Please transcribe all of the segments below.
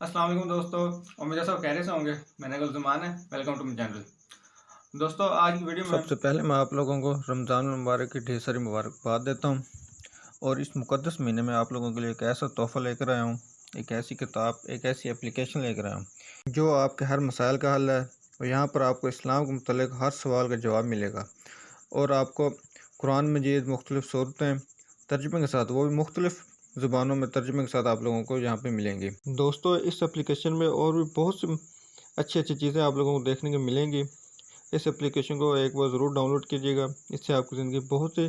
अस्सलाम वालेकुम दोस्तों। उम्मीद है सब खैरियत से होंगे। मैंने गुलजुमान है। Welcome to my channel. दोस्तों आज की वीडियो में सबसे पहले मैं आप लोगों को रमज़ान मुबारक की ढेर सारी मुबारकबाद देता हूँ। और इस मुक़द्दस महीने में आप लोगों के लिए एक ऐसा तोहफ़ा लेकर आया हूँ, एक ऐसी किताब, एक ऐसी एप्लीकेशन लेकर आया हूँ जो आपके हर मसाइल का हल है। और यहाँ पर आपको इस्लाम के मुतल्लिक़ हर सवाल का जवाब मिलेगा। और आपको कुरान मजीद मुख्तलिफ़ सूरतें तर्जुमे के साथ, वो भी मुख्तलिफ़ ज़ुबानों में तर्जुमे के साथ आप लोगों को यहाँ पे मिलेंगी। दोस्तों इस एप्लीकेशन में और भी बहुत सी अच्छी अच्छी चीज़ें आप लोगों को देखने को मिलेंगी। इस एप्लीकेशन को एक बार ज़रूर डाउनलोड कीजिएगा, इससे आपकी ज़िंदगी बहुत ही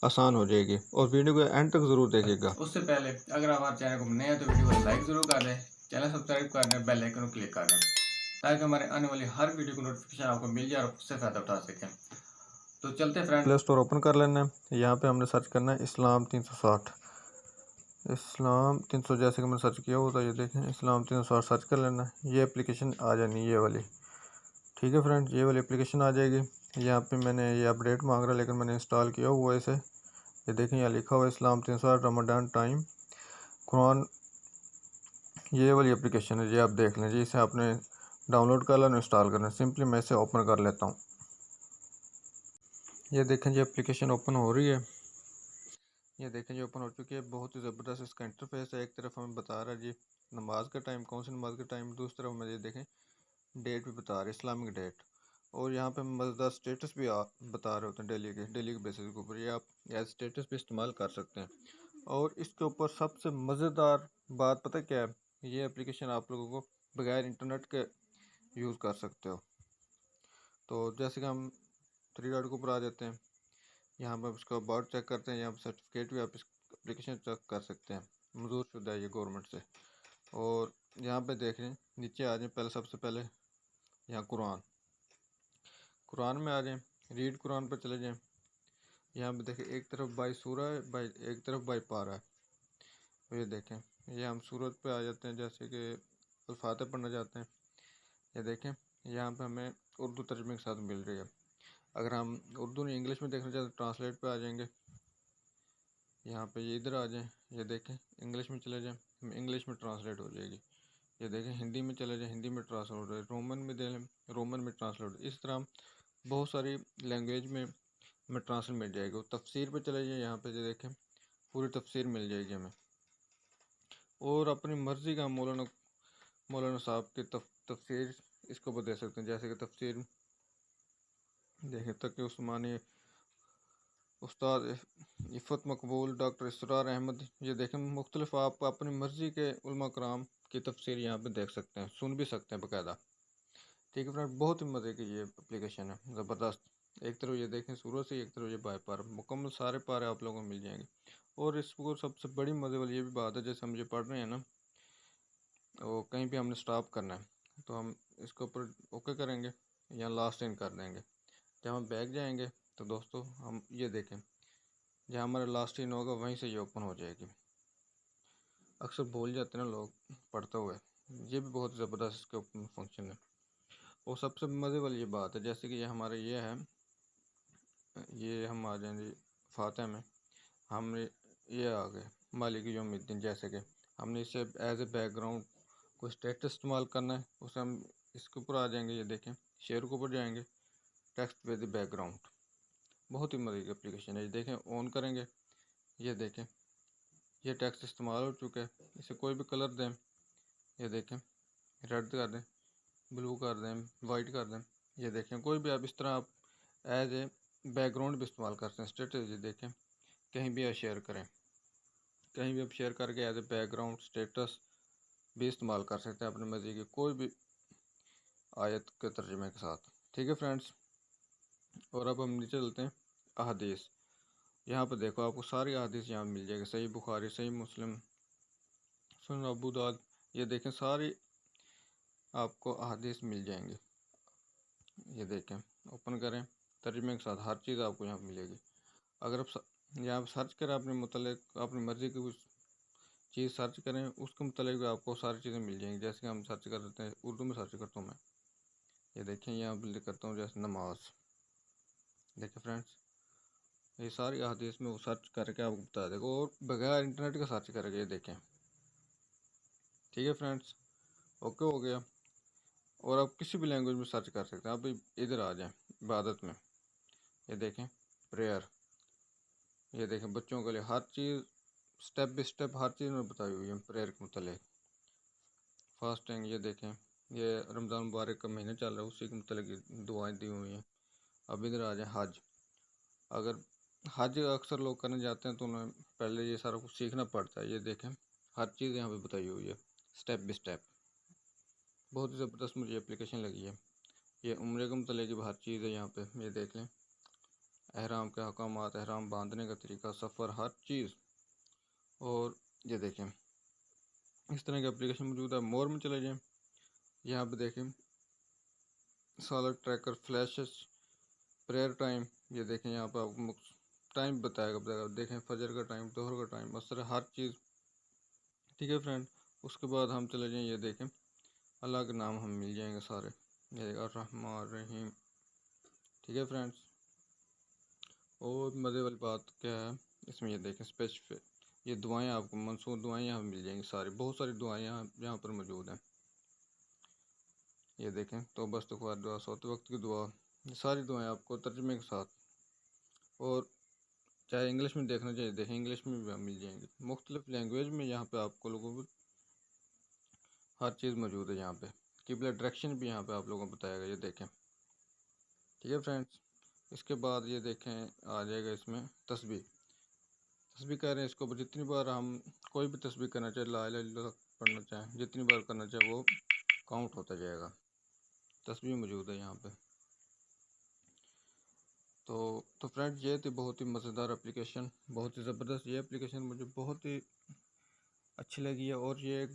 आसान हो जाएगी। और वीडियो को एंड तक ज़रूर देखिएगा। उससे पहले अगर आप हमारे चैनल को नए हैं तो वीडियो को लाइक ज़रूर कर दें, चैनल सब्सक्राइब कर दें, बेल आइकन को क्लिक कर दें ताकि हमारे आने वाली हर वीडियो को नोटिफिकेशन आपको मिल जाए और उससे फ़ायदा उठा सकें। तो चलते हैं फ्रेंड। प्ले स्टोर ओपन कर लेना है। यहाँ पे हमने सर्च करना है इस्लाम 360। इस्लाम 300 जैसे कि मैंने सर्च किया होता है, ये देखें इस्लाम 360 सर्च कर लेना है। ये एप्लीकेशन आ जानी ये वाली, ठीक है फ्रेंड, ये वाली एप्लीकेशन आ जाएगी। यहाँ पे मैंने ये अपडेट मांग रहा है लेकिन मैंने इंस्टॉल किया हुआ है इसे। ये देखें यहाँ लिखा हुआ है इस्लाम 360 रमडान टाइम कुरान। ये वाली एप्लीकेशन है जी, आप देख लें जी। इसे आपने डाउनलोड कर लेना, इंस्टॉल करना। सिंपली मैं इसे ओपन कर लेता हूँ। ये देखें जी एप्लीकेशन ओपन हो रही है। ये देखें जी ओपन हो चुकी है। बहुत ही ज़बरदस्त इसका इंटरफेस है। एक तरफ हमें बता रहा है जी नमाज का टाइम, कौन सी नमाज का टाइम। दूसरी तरफ हमें ये देखें डेट भी बता रहा है, इस्लामिक डेट। और यहाँ पे मज़ेदार स्टेटस भी बता रहे होते हैं डेली के बेसिस के ऊपर। ये आप एज स्टेटस भी इस्तेमाल कर सकते हैं। और इसके ऊपर सबसे मज़ेदार बात पता क्या है, ये एप्लीकेशन आप लोगों को बगैर इंटरनेट के यूज़ कर सकते हो। तो जैसे कि हम थ्री डॉट के ऊपर आ जाते हैं, यहाँ पर उसका अबाउट चेक करते हैं। यहाँ पर सर्टिफिकेट भी आप इस एप्लीकेशन चेक कर सकते हैं, मंजूर शुदा है ये गवर्नमेंट से। और यहाँ पे देख रहे हैं नीचे आ जाए, पहले सबसे पहले यहाँ कुरान कुरान में आ जाएं, रीड कुरान पर चले जाएं। यहाँ पे देखें एक तरफ बाई सूरा है, बाई एक तरफ बाई पारा है। तो ये देखें, ये हम सूरत पे आ जाते हैं, जैसे कि अल्फातिहा पढ़ना चाहते हैं। ये देखें यहाँ पे हमें उर्दू तर्जुमे के साथ मिल रही है। अगर हम उर्दू नहीं इंग्लिश में देखना चाहते हैं ट्रांसलेट पे आ जाएंगे। यहाँ पे ये इधर आ जाएं, ये देखें इंग्लिश में चले जाएं, हम इंग्लिश में ट्रांसलेट हो जाएगी। ये देखें हिंदी में चले जाएं, हिंदी में ट्रांसलेट हो जाए। रोमन में दे लें, रोमन में ट्रांसलेट। इस तरह बहुत सारी लैंग्वेज में ट्रांसलेट मिल जाएगी। और तफसीर पे चले जाएं, यहाँ पे ये देखें पूरी तफसीर मिल जाएगी हमें। और अपनी मर्ज़ी का मौलाना मौलाना साहब की तफसीर इसके ऊपर दे सकते हैं। जैसे कि तफसीर देखें तक उस्मानी उस्ताद इफ़त मकबूल डॉक्टर इसरार अहमद। ये देखें मुख्तलिफ आप अपनी मर्ज़ी के उलमा कराम की तफसीर यहाँ पे देख सकते हैं, सुन भी सकते हैं बाकायदा। ठीक है फ्रेंड, बहुत ही मज़े की ये एप्लीकेशन है, ज़बरदस्त। एक तरफ ये देखें सूरत से, एक तरफ ये बाई पार, मुकम्मल सारे पारे आप लोगों को मिल जाएंगे। और इसको सबसे बड़ी मज़े वाली ये भी बात है, जैसे हम ये पढ़ रहे हैं ना, और कहीं भी हमने स्टॉप करना है तो हम इसके ऊपर ओके करेंगे या लास्ट इन कर देंगे। जब हम बैक जाएंगे तो दोस्तों हम ये देखें जहाँ हमारा लास्ट इन होगा वहीं से ये ओपन हो जाएगी। अक्सर भूल जाते हैं ना लोग पढ़ते हुए। ये भी बहुत ज़बरदस्त इसके ऊपर फंक्शन है। और सबसे मज़े वाली ये बात है, जैसे कि ये हमारा ये है, ये हम आ जाएंगे फातिहा में। हमने ये आ गए मालिक यौमिद्दीन, जैसे कि हमने इसे एज ए बैकग्राउंड कोई स्टेटस इस्तेमाल करना है, उसे हम इसके ऊपर आ जाएंगे। ये देखें शेयर के ऊपर जाएंगे, टेक्स्ट विद बैकग्राउंड। बहुत ही मज़े की एप्लीकेशन है। ये देखें ऑन करेंगे, ये देखें ये टेक्स्ट इस्तेमाल हो चुका है। इसे कोई भी कलर दें, ये देखें रेड कर दें, ब्लू कर दें, वाइट कर दें। ये देखें कोई भी आप इस तरह आप एज ए बैकग्राउंड भी इस्तेमाल करते हैं स्टेटस। ये देखें कहीं भी आप शेयर करें, कहीं भी आप शेयर करके एज ए बैकग्राउंड स्टेटस भी इस्तेमाल कर सकते हैं अपने मर्ज़ी की कोई भी आयत के तर्जुमे के साथ। ठीक है फ्रेंड्स, और अब हम नीचे चलते हैं अहादीस। यहाँ पर देखो आपको सारी अहादीस यहाँ मिल जाएगी, सही बुखारी, सही मुस्लिम, सुनन अबू दाऊद। ये देखें सारी आपको अहादीस मिल जाएंगी। ये देखें ओपन करें, तर्जुमे के साथ हर चीज़ आपको यहाँ मिलेगी। अगर आप यहाँ पर सर्च करें अपने मुतल्लिक अपनी मर्ज़ी की कुछ चीज़ सर्च करें, उसके मुतल्लिक भी आपको सारी चीज़ें मिल जाएंगी। जैसे कि हम सर्च कर देते हैं, उर्दू में सर्च करता हूँ मैं। ये देखें यहाँ पर करता हूँ जैसे नमाज। देखिए फ्रेंड्स ये सारी अहादीस में वो सर्च करके आपको बता देगा, और बगैर इंटरनेट का सर्च करके ये देखें। ठीक है फ्रेंड्स, ओके हो गया। और आप किसी भी लैंग्वेज में सर्च कर सकते हैं। आप इधर आ जाएं इबादत में, ये देखें प्रेयर, ये देखें बच्चों के लिए हर चीज़ स्टेप बाई स्टेप हर चीज़ में बताई हुई है प्रेयर के मतलब। फास्टिंग, ये देखें ये रमज़ान मुबारक का महीना चल रहा है, उसी के मतलब दुआएं दी हुई हैं। अब इधर आ जाएं हज। अगर हज अक्सर लोग करने जाते हैं तो उन्हें पहले ये सारा कुछ सीखना पड़ता है। ये देखें हर चीज़ यहाँ पे बताई हुई है स्टेप बाई स्टेप। बहुत ही ज़बरदस्त मुझे एप्लीकेशन लगी है। ये उम्रे के मतलब की हर चीज़ है यहाँ पे, ये देख लें। एहराम के अहकामात, एहराम बांधने का तरीका, सफ़र, हर चीज़। और ये देखें इस तरह की एप्लीकेशन मौजूद है। मोर में चले जाएँ, यहाँ पे देखें Salar tracker, flashes, prayer time, ये देखें यहाँ पर आपको टाइम बताएगा देखें फजर का टाइम, दोहर का टाइम, असर, हर चीज़। ठीक है फ्रेंड, उसके बाद हम चले जाएँ, ये देखें अल्लाह के नाम हम मिल जाएंगे सारे, ये अर्रहमान रहीम। ठीक है फ्रेंड्स, और मज़े वाली बात क्या है इसमें, ये देखें स्पेसिफिक, ये दुआएं आपको मनसूर दुआएं यहाँ मिल जाएंगी सारी, बहुत सारी दुआएं यहाँ पर मौजूद हैं। ये देखें तो बस दुआ, सोते वक्त की दुआ, ये सारी दुआएं आपको तर्जुमे के साथ, और चाहे इंग्लिश में देखना चाहिए देखें इंग्लिश में भी मिल जाएंगी। मुख्तलिफ लैंग्वेज में यहाँ पे आपको लोगों को हर चीज़ मौजूद है। यहाँ पे किबला डायरेक्शन भी यहाँ पे आप लोगों को बताया गया, ये देखें। ठीक है फ्रेंड्स, इसके बाद ये देखें आ जाएगा इसमें तस्बीह। तस्बीह कह रहे हैं इसको जितनी बार हम कोई भी तस्बीह करना चाहे, ला इलाहा इल्लल्लाह पढ़ना चाहें, जितनी बार करना चाहे वो काउंट होता जाएगा। तस्बीह मौजूद है यहाँ पे। तो फ्रेंड्स ये थी बहुत ही मज़ेदार एप्लीकेशन, बहुत ही ज़बरदस्त। ये एप्लीकेशन मुझे बहुत ही अच्छी लगी है, और ये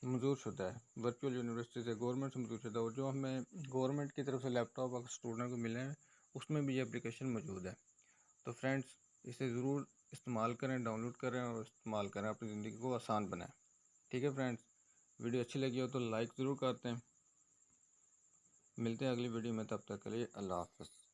मंजूर शुदा है वर्चुअल यूनिवर्सिटी से, गवर्नमेंट से मंजूर शुदा, और जो हमें गवर्नमेंट की तरफ से लैपटॉप अगर स्टूडेंट को मिले हैं उसमें भी ये एप्लीकेशन मौजूद है। तो फ्रेंड्स इसे ज़रूर इस्तेमाल करें, डाउनलोड करें और इस्तेमाल करें, अपनी ज़िंदगी को आसान बनाएं। ठीक है फ्रेंड्स, वीडियो अच्छी लगी हो तो लाइक ज़रूर करते हैं। मिलते हैं अगली वीडियो में, तब तक के लिए अल्लाह हाफ़िज़।